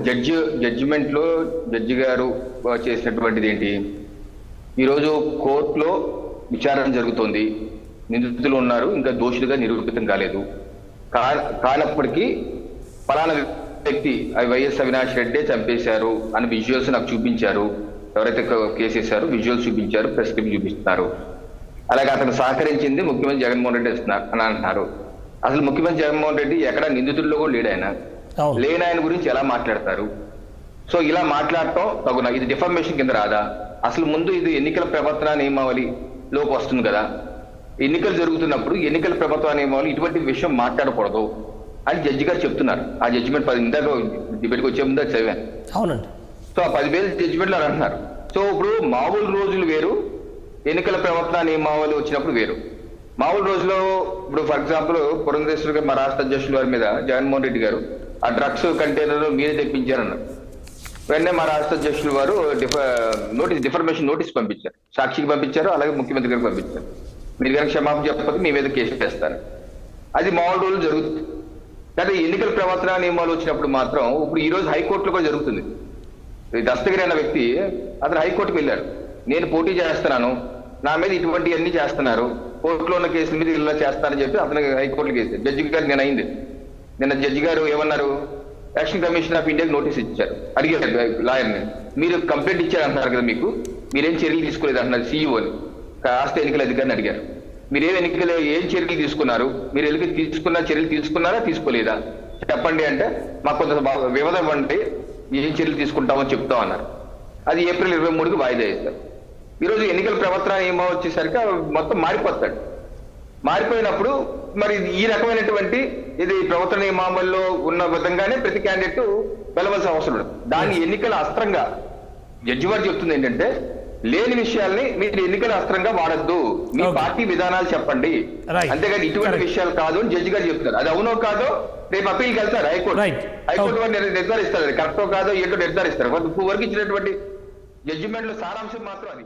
Judgement లో judge గారు చేసినటువంటిది ఏంటి? ఈరోజు కోర్టులో విచారణ జరుగుతోంది, నిందితులు ఉన్నారు, ఇంకా దోషులుగా నిరూపితం కాలేదు. కానప్పటికీ ఫలానా వ్యక్తి వైఎస్ అవినాష్ రెడ్డి చంపేశారు అని విజువల్స్ నాకు చూపించారు. ఎవరైతే కేసు వేశారో విజువల్స్ చూపించారు, ప్రెస్ క్లిప్ చూపిస్తున్నారు. అలాగే అతను సహకరించింది ముఖ్యమంత్రి జగన్మోహన్ రెడ్డి ఇస్తున్నారు అని అంటున్నారు. అసలు ముఖ్యమంత్రి జగన్మోహన్ రెడ్డి ఎక్కడ నిందితుల్లో కూడా లేడు. ఆయన లేని ఆయన గురించి ఎలా మాట్లాడతారు? సో ఇలా మాట్లాడటం తగున, ఇది డిఫర్మేషన్ కింద రాదా? అసలు ముందు ఇది ఎన్నికల ప్రవర్తన నియమావళిలోకి వస్తుంది కదా. ఎన్నికలు జరుగుతున్నప్పుడు ఎన్నికల ప్రవర్తన నియమావళి ఇటువంటి విషయం మాట్లాడకూడదు అని జడ్జి గారు చెప్తున్నారు. ఆ జడ్జిమెంట్ ఇందాక డిబేట్కి వచ్చే ముందు చదివాను. అవునండి. సో ఆ 10,000 జడ్జిమెంట్లు అని అంటున్నారు. సో ఇప్పుడు మామూలు రోజులు వేరు, ఎన్నికల ప్రవర్తన నియమావళి వచ్చినప్పుడు వేరు. మామూలు రోజులో ఇప్పుడు ఫర్ ఎగ్జాంపుల్ పురంధేశ్వరి గారు, మా రాష్ట్ర అధ్యక్షుల వారి మీద జగన్మోహన్ రెడ్డి గారు ఆ డ్రగ్స్ కంటైనర్ మీరే తెప్పించారన్నారు. వెంటనే మా రాష్ట్ర అధ్యక్షుల వారు డిఫర్మేషన్ నోటీస్ పంపించారు, సాక్షికి పంపించారు, అలాగే ముఖ్యమంత్రి గారికి పంపించారు. మీరు కనుక క్షమాపణ చెప్పకపోతే మీ మీద కేసు వేస్తారు. అది మామూలు రోజులు జరుగుతుంది. కానీ ఎన్నికల ప్రవర్తన నియమాలు వచ్చినప్పుడు మాత్రం ఇప్పుడు ఈ రోజు హైకోర్టులో కూడా జరుగుతుంది. దస్తగిరి అన్న వ్యక్తి అతను హైకోర్టుకు వెళ్ళారు. నేను పోటీ చేస్తున్నాను, నా మీద ఇటువంటి అన్ని చేస్తున్నారు, కోర్టులో ఉన్న కేసుల మీద ఇలా చేస్తానని చెప్పి అతను హైకోర్టులో కేసు జడ్జి గారు నేను అయింది. నిన్న జడ్జి గారు ఏమన్నారు? ఎలక్షన్ కమిషన్ ఆఫ్ ఇండియాకి నోటీస్ ఇచ్చారు. అడిగారు లాయర్ని, మీరు కంప్లైంట్ ఇచ్చారు అంటున్నారు కదా, మీకు మీరేం చర్యలు తీసుకోలేదు అంటున్నారు సీఈఓని, రాష్ట్ర ఎన్నికల అధికారిని అడిగారు. ఏం చర్యలు తీసుకున్నారు, మీరు చర్యలు తీసుకున్నారా తీసుకోలేదా చెప్పండి అంటే, మాకు కొంత వ్యవధి ఇవ్వండి, ఏం చర్యలు తీసుకుంటామో చెప్తాం అన్నారు. అది ఏప్రిల్ 23కి వాయిదా వేస్తారు. ఈరోజు ఎన్నికల ప్రవర్తన ఏమో వచ్చేసరికి మొత్తం మారిపోతాడు. మారిపోయినప్పుడు మరి ఈ రకమైనటువంటి ఇది ప్రవర్తన నియమావళిలో ఉన్న విధంగానే ప్రతి క్యాండిడేట్ వెళ్ళవలసిన అవసరం లేదు. దాన్ని ఎన్నికల అస్త్రంగా జడ్జి వారు చెప్తుంది ఏంటంటే, లేని విషయాల్ని మీరు ఎన్నికల అస్త్రంగా వాడద్దు, మీ పార్టీ విధానాలు చెప్పండి, అంతేగాని ఇటువంటి విషయాలు కాదు అని జడ్జి గారు చెప్తారు. అది అవునో కాదో రేపు అప్పీల్కి వెళ్తారు హైకోర్టు వారు నిర్ధారిస్తారు. కరెక్టో కాదో ఏంటో నిర్ధారిస్తారు. వరకు ఇచ్చినటువంటి జడ్జిమెంట్ లో సారాంశం మాత్రం అది.